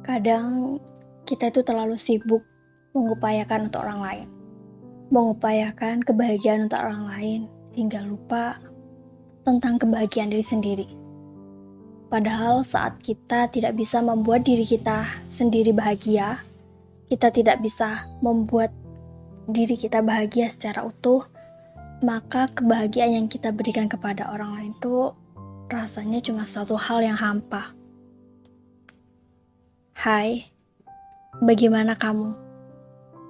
Kadang kita itu terlalu sibuk mengupayakan untuk orang lain, mengupayakan kebahagiaan untuk orang lain hingga lupa tentang kebahagiaan diri sendiri. Padahal saat kita tidak bisa membuat diri kita sendiri bahagia, kita tidak bisa membuat diri kita bahagia secara utuh, maka kebahagiaan yang kita berikan kepada orang lain itu rasanya cuma suatu hal yang hampa. Hai, bagaimana kamu?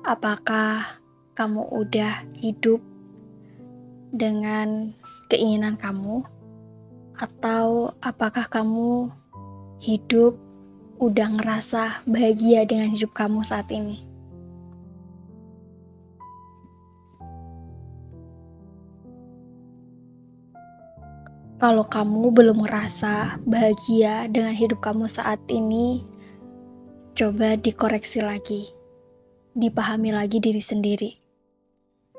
Apakah kamu udah hidup dengan keinginan kamu? Atau apakah kamu hidup udah ngerasa bahagia dengan hidup kamu saat ini? Kalau kamu belum ngerasa bahagia dengan hidup kamu saat ini, coba dikoreksi lagi, dipahami lagi diri sendiri.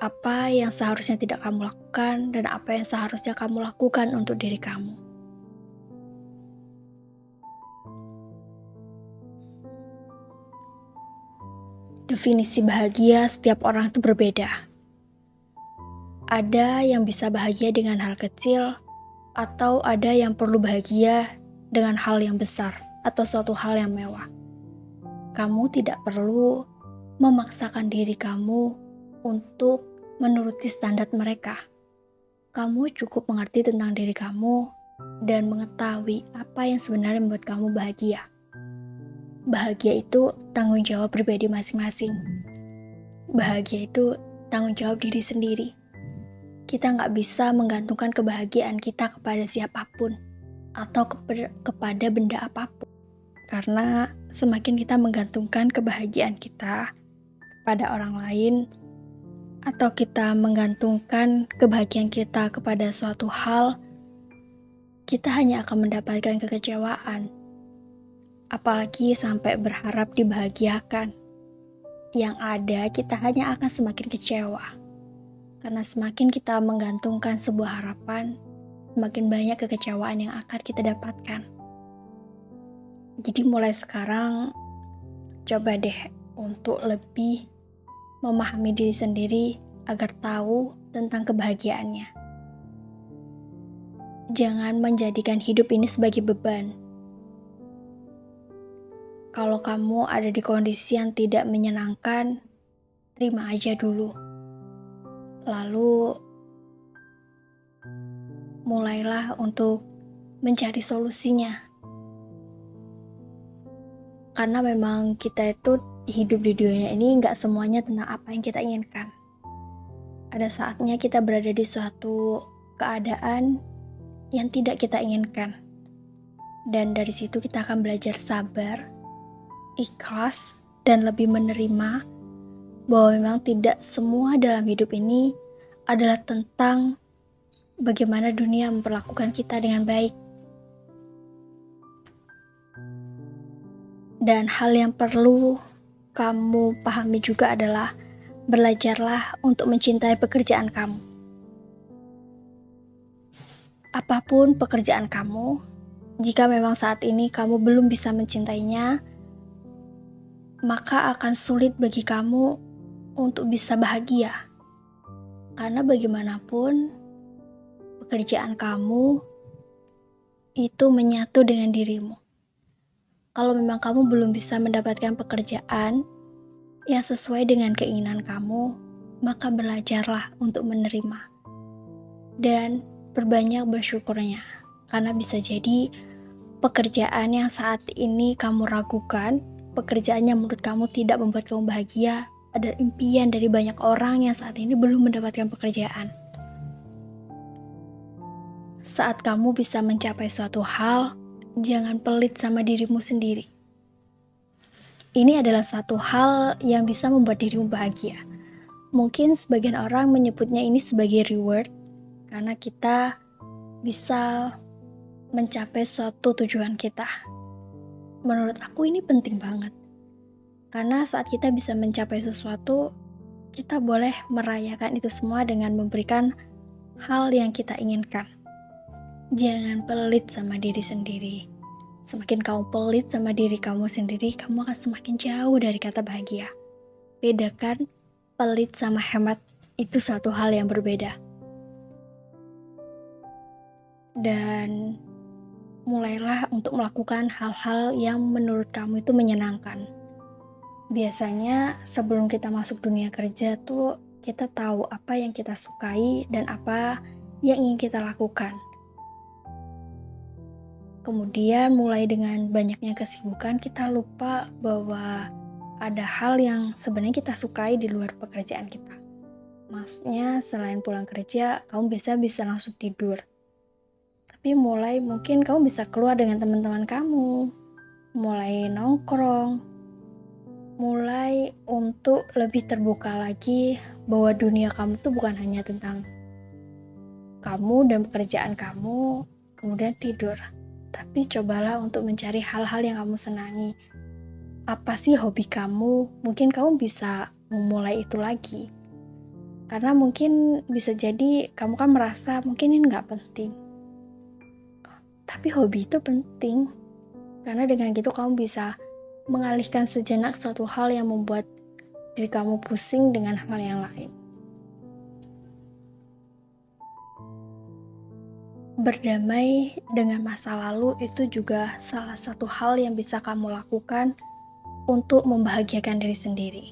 Apa yang seharusnya tidak kamu lakukan dan apa yang seharusnya kamu lakukan untuk diri kamu. Definisi bahagia setiap orang itu berbeda. Ada yang bisa bahagia dengan hal kecil, atau ada yang perlu bahagia dengan hal yang besar atau suatu hal yang mewah. Kamu tidak perlu memaksakan diri kamu untuk menuruti standar mereka. Kamu cukup mengerti tentang diri kamu dan mengetahui apa yang sebenarnya membuat kamu bahagia. Bahagia itu tanggung jawab pribadi masing-masing. Bahagia itu tanggung jawab diri sendiri. Kita nggak bisa menggantungkan kebahagiaan kita kepada siapapun atau kepada benda apapun. Karena semakin kita menggantungkan kebahagiaan kita kepada orang lain, atau kita menggantungkan kebahagiaan kita kepada suatu hal, kita hanya akan mendapatkan kekecewaan. Apalagi sampai berharap dibahagiakan. Yang ada kita hanya akan semakin kecewa. Karena semakin kita menggantungkan sebuah harapan, semakin banyak kekecewaan yang akan kita dapatkan. Jadi mulai sekarang, coba deh untuk lebih memahami diri sendiri agar tahu tentang kebahagiaannya. Jangan menjadikan hidup ini sebagai beban. Kalau kamu ada di kondisi yang tidak menyenangkan, terima aja dulu. Lalu, mulailah untuk mencari solusinya. Karena memang kita itu hidup di dunia ini gak semuanya tentang apa yang kita inginkan. Ada saatnya kita berada di suatu keadaan yang tidak kita inginkan. Dan dari situ kita akan belajar sabar, ikhlas, dan lebih menerima bahwa memang tidak semua dalam hidup ini adalah tentang bagaimana dunia memperlakukan kita dengan baik. Dan hal yang perlu kamu pahami juga adalah belajarlah untuk mencintai pekerjaan kamu. Apapun pekerjaan kamu, jika memang saat ini kamu belum bisa mencintainya, maka akan sulit bagi kamu untuk bisa bahagia. Karena bagaimanapun, pekerjaan kamu itu menyatu dengan dirimu. Kalau memang kamu belum bisa mendapatkan pekerjaan yang sesuai dengan keinginan kamu, maka belajarlah untuk menerima. Dan perbanyak bersyukurnya. Karena bisa jadi pekerjaan yang saat ini kamu ragukan, pekerjaan yang menurut kamu tidak membuat kamu bahagia, adalah impian dari banyak orang yang saat ini belum mendapatkan pekerjaan. Saat kamu bisa mencapai suatu hal, jangan pelit sama dirimu sendiri. Ini adalah satu hal yang bisa membuat dirimu bahagia. Mungkin sebagian orang menyebutnya ini sebagai reward, karena kita bisa mencapai suatu tujuan kita. Menurut aku ini penting banget. Karena saat kita bisa mencapai sesuatu, kita boleh merayakan itu semua dengan memberikan hal yang kita inginkan. Jangan pelit sama diri sendiri. Semakin kamu pelit sama diri kamu sendiri, kamu akan semakin jauh dari kata bahagia. Bedakan pelit sama hemat, itu satu hal yang berbeda. Dan mulailah untuk melakukan hal-hal yang menurut kamu itu menyenangkan. Biasanya sebelum kita masuk dunia kerja tuh kita tahu apa yang kita sukai dan apa yang ingin kita lakukan. Kemudian mulai dengan banyaknya kesibukan kita lupa bahwa ada hal yang sebenarnya kita sukai di luar pekerjaan kita. Maksudnya selain pulang kerja, kamu bisa langsung tidur. Tapi mulai mungkin kamu bisa keluar dengan teman-teman kamu, mulai nongkrong, mulai untuk lebih terbuka lagi bahwa dunia kamu tuh bukan hanya tentang kamu dan pekerjaan kamu, kemudian tidur. Tapi cobalah untuk mencari hal-hal yang kamu senangi. Apa sih hobi kamu? Mungkin kamu bisa memulai itu lagi. Karena mungkin bisa jadi kamu kan merasa mungkin ini nggak penting. Tapi hobi itu penting. Karena dengan gitu kamu bisa mengalihkan sejenak suatu hal yang membuat diri kamu pusing dengan hal yang lain. Berdamai dengan masa lalu itu juga salah satu hal yang bisa kamu lakukan untuk membahagiakan diri sendiri.